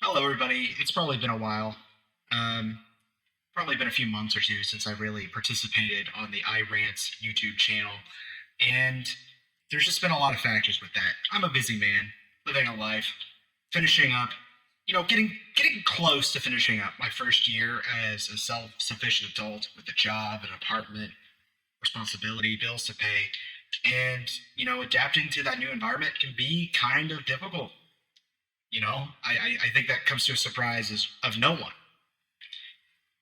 Hello, everybody. It's probably been a while. Um, Probably been a few months or two since I really participated on the iRants YouTube channel, and there's just been a lot of factors with that. I'm a busy man, living a life, finishing up, getting close to finishing up my first year as a self-sufficient adult with a job, an apartment, responsibility, bills to pay, and adapting to that new environment can be kind of difficult. I think that comes to a surprise of no one.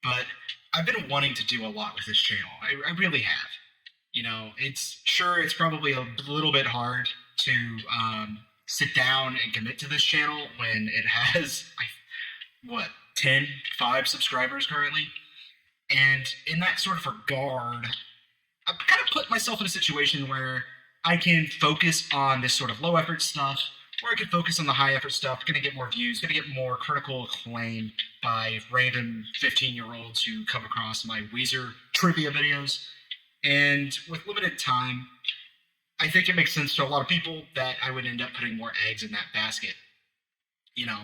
But I've been wanting to do a lot with this channel. I really have. It's probably a little bit hard to sit down and commit to this channel when it has, what, 5 subscribers currently? And in that sort of regard, I've kind of put myself in a situation where I can focus on this sort of low effort stuff, or I can focus on the high effort stuff, gonna get more views, gonna get more critical acclaim by random 15-year-olds who come across my Weezer trivia videos. And with limited time, I think it makes sense to a lot of people that I would end up putting more eggs in that basket. You know,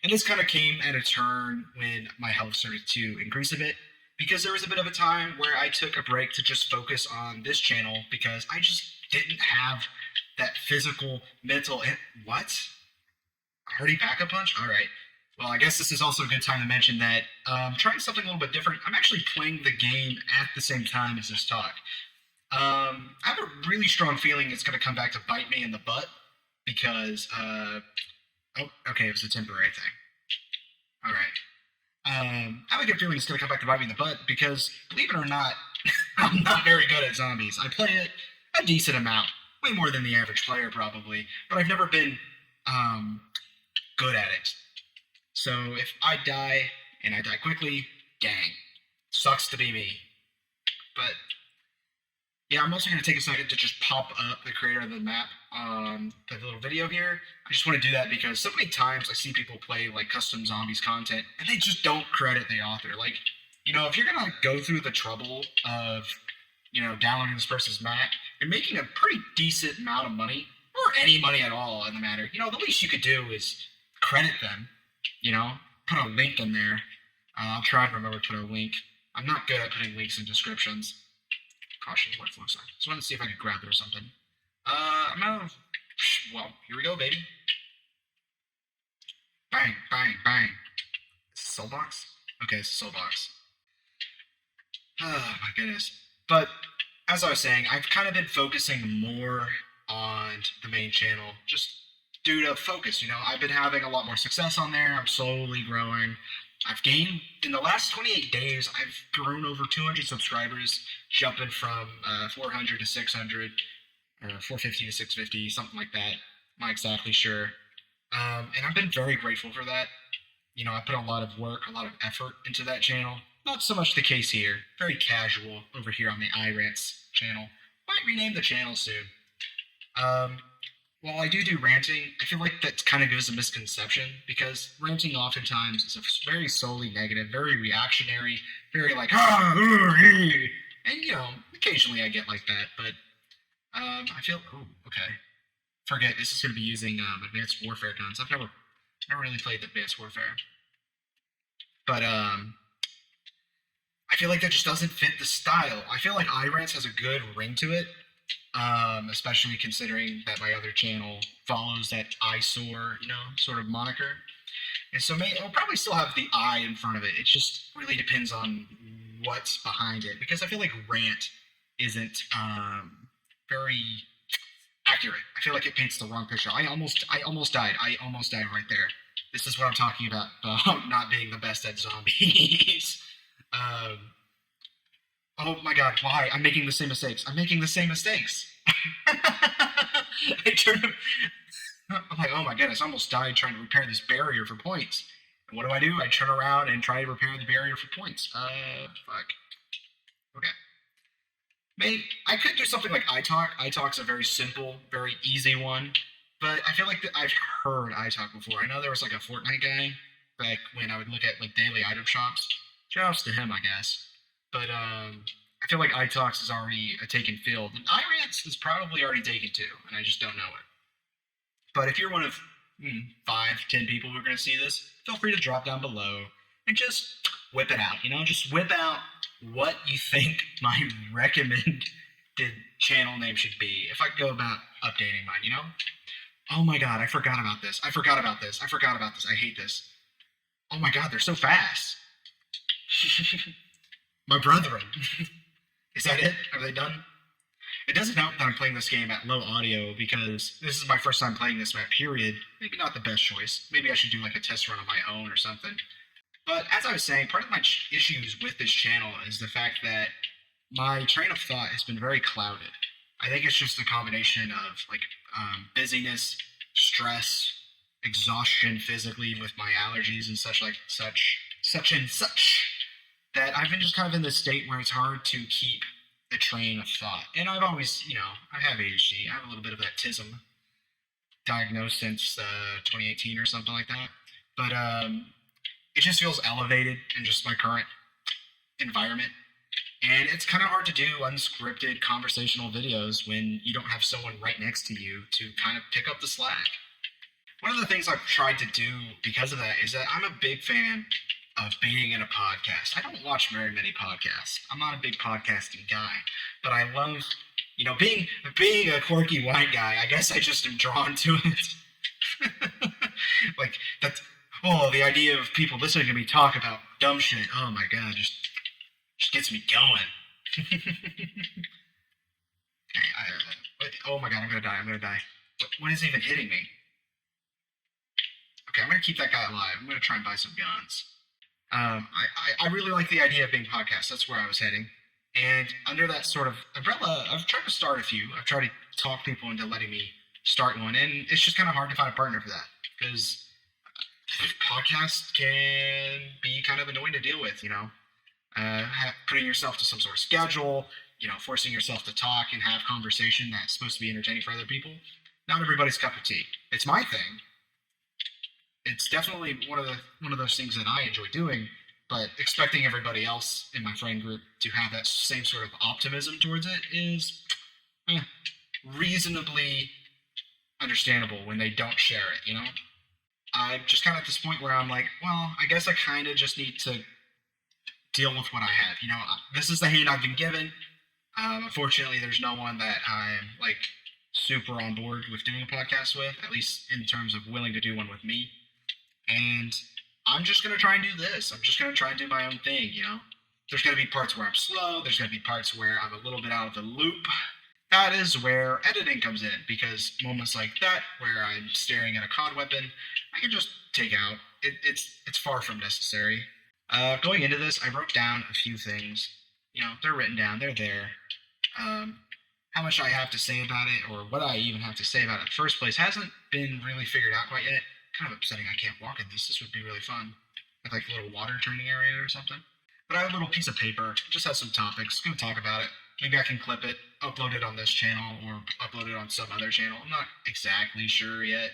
and this kind of came at a turn when my health started to increase a bit because there was a bit of a time where I took a break to just focus on this channel because I just didn't have that physical, mental. What? Already pack a punch? All right. Well, I guess this is also a good time to mention that trying something a little bit different. I'm actually playing the game at the same time as this talk. I have a really strong feeling it's going to come back to bite me in the butt because, oh, okay, it was a temporary thing. All right. I have a good feeling it's going to come back to bite me in the butt because, believe it or not, I'm not very good at zombies. I play it a decent amount, way more than the average player probably, but I've never been good at it. So if I die and I die quickly, dang, sucks to be me. But yeah, I'm also going to take a second to just pop up the creator of the map on the little video here. I just want to do that because so many times I see people play like custom zombies content and they just don't credit the author. Like, if you're going to go through the trouble of, downloading this person's map and making a pretty decent amount of money, or any money at all in the matter, the least you could do is credit them, put a link in there. I'll try to remember to put a link. I'm not good at putting links in descriptions. Caution, workflow sign. Just wanted to see if I could grab it or something. I'm out of. Well, here we go, baby. Bang, bang, bang. Is this a soul box? Okay, it's a soul box. Oh my goodness. But as I was saying, I've kind of been focusing more on the main channel, just due to focus. I've been having a lot more success on there. I'm slowly growing. I've gained in the last 28 days. I've grown over 200 subscribers, jumping from 400 to 600, or 450 to 650, something like that. I'm not exactly sure. And I've been very grateful for that. I put a lot of work, a lot of effort into that channel. Not so much the case here. Very casual over here on the iRants channel. Might rename the channel soon. While I do ranting, I feel like that kind of gives a misconception because ranting oftentimes is a very solely negative, very reactionary, very like and occasionally I get like that, but I feel okay. Forget this is going to be using Advanced Warfare guns. I've never really played Advanced Warfare, but I feel like that just doesn't fit the style. I feel like iRants has a good ring to it, especially considering that my other channel follows that eyesore, sort of moniker. And so I'll probably still have the I in front of it. It just really depends on what's behind it because I feel like rant isn't very accurate. I feel like it paints the wrong picture. I almost died. I almost died right there. This is what I'm talking about not being the best at zombies. Oh my god, why? I'm making the same mistakes. I'm making the same mistakes. I'm like, oh my goodness, I almost died trying to repair this barrier for points. And what do? I turn around and try to repair the barrier for points. Fuck. Okay. Maybe I could do something like iTalk. iTalk's a very simple, very easy one. But I feel like I've heard iTalk before. I know there was like a Fortnite guy back when I would look at like daily item shops. Shoutouts to him, I guess. But I feel like iTalks is already a taken field, and iRants is probably already taken too, and I just don't know it. But if you're one of 5, 10 people who are going to see this, feel free to drop down below and just whip it out. Just whip out what you think my recommended channel name should be if I go about updating mine. Oh my god, I forgot about this. I forgot about this. I forgot about this. I hate this. Oh my god, they're so fast. My brethren. Is that it? Are they done? It doesn't help that I'm playing this game at low audio because this is my first time playing this map, period. Maybe not the best choice. Maybe I should do like a test run on my own or something. But as I was saying, part of my issues with this channel is the fact that my train of thought has been very clouded. I think it's just a combination of busyness, stress, exhaustion physically with my allergies and such that I've been just kind of in this state where it's hard to keep the train of thought. And I've always, I have ADHD. I have a little bit of that TISM diagnosed since 2018 or something like that. But it just feels elevated in just my current environment. And it's kind of hard to do unscripted conversational videos when you don't have someone right next to you to kind of pick up the slack. One of the things I've tried to do because of that is that I'm a big fan of being in a podcast. I don't watch very many podcasts. I'm not a big podcasting guy, but I love, being a quirky white guy. I guess I just am drawn to it. Like that's the idea of people listening to me talk about dumb shit. Oh my god, just gets me going. Oh my god, I'm gonna die. What is even hitting me? Okay, I'm gonna keep that guy alive. I'm gonna try and buy some guns. I really like the idea of being podcasts. That's where I was heading. And under that sort of umbrella, I've tried to start a few. I've tried to talk people into letting me start one. And it's just kind of hard to find a partner for that. Because podcasts can be kind of annoying to deal with, putting yourself to some sort of schedule, forcing yourself to talk and have conversation that's supposed to be entertaining for other people. Not everybody's cup of tea. It's my thing. It's definitely one of those things that I enjoy doing, but expecting everybody else in my friend group to have that same sort of optimism towards it is reasonably understandable when they don't share it, I'm just kind of at this point where I'm like, well, I guess I kind of just need to deal with what I have. This is the hand I've been given. Unfortunately, there's no one that I'm super on board with doing a podcast with, at least in terms of willing to do one with me. And I'm just going to try and do this. I'm just going to try and do my own thing, There's going to be parts where I'm slow. There's going to be parts where I'm a little bit out of the loop. That is where editing comes in, because moments like that, where I'm staring at a COD weapon, I can just take out. It's far from necessary. Going into this, I wrote down a few things. They're written down. They're there. How much I have to say about it, or what I even have to say about it in the first place, hasn't been really figured out quite yet. Kind of upsetting I can't walk in this. This would be really fun. With a little water turning area or something. But I have a little piece of paper. It just has some topics. Gonna talk about it. Maybe I can clip it, upload it on this channel, or upload it on some other channel. I'm not exactly sure yet.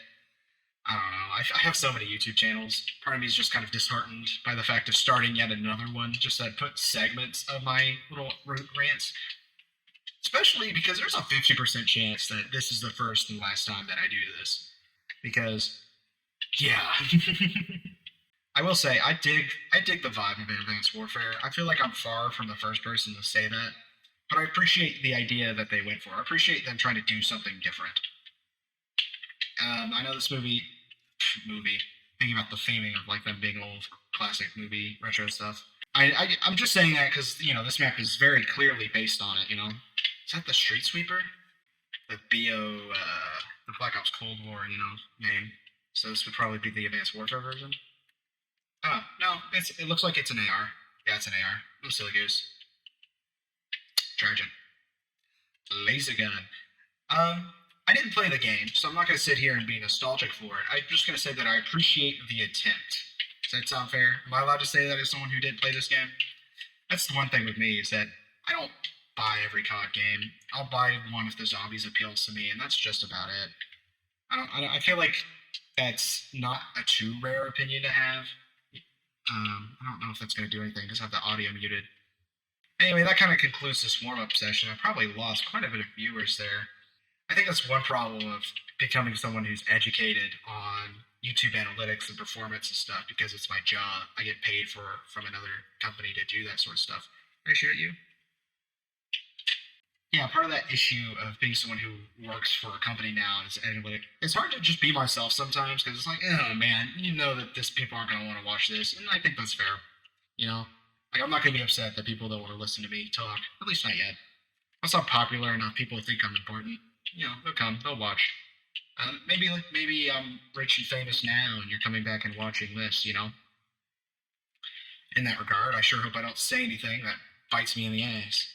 I don't know. I have so many YouTube channels. Part of me is just kind of disheartened by the fact of starting yet another one, just to put segments of my little rants. Especially because there's a 50% chance that this is the first and last time that I do this. Because, yeah. I will say, I dig the vibe of Advanced Warfare. I feel like I'm far from the first person to say that. But I appreciate the idea that they went for. I appreciate them trying to do something different. I know this movie, thinking about the theming of them being old classic movie retro stuff. I'm just saying that because, this map is very clearly based on it, Is that the Street Sweeper? The the Black Ops Cold War, name. So this would probably be the Advanced Warfare version. Oh, no, it looks like it's an AR. Yeah, it's an AR. No silly goose. Charging. Laser gun. I didn't play the game, so I'm not going to sit here and be nostalgic for it. I'm just going to say that I appreciate the attempt. Does that sound fair? Am I allowed to say that as someone who didn't play this game? That's the one thing with me, is that I don't buy every COD game. I'll buy one if the zombies appeals to me, and that's just about it. I feel like that's not a too rare opinion to have. I don't know if that's going to do anything. Just have the audio muted. Anyway, that kind of concludes this warm-up session. I probably lost quite a bit of viewers there. I think that's one problem of becoming someone who's educated on YouTube analytics and performance and stuff because it's my job. I get paid from another company to do that sort of stuff. Can I shoot at you? Yeah, part of that issue of being someone who works for a company now is analytic. It's hard to just be myself sometimes because it's like, oh man, you know that this people aren't going to want to watch this, and I think that's fair. You know, like I'm not going to be upset that people don't want to listen to me talk. At least not yet. Once I'm popular enough, people think I'm important. You know, they'll come, they'll watch. Maybe I'm rich and famous now, and you're coming back and watching this. You know, in that regard, I sure hope I don't say anything that bites me in the ass.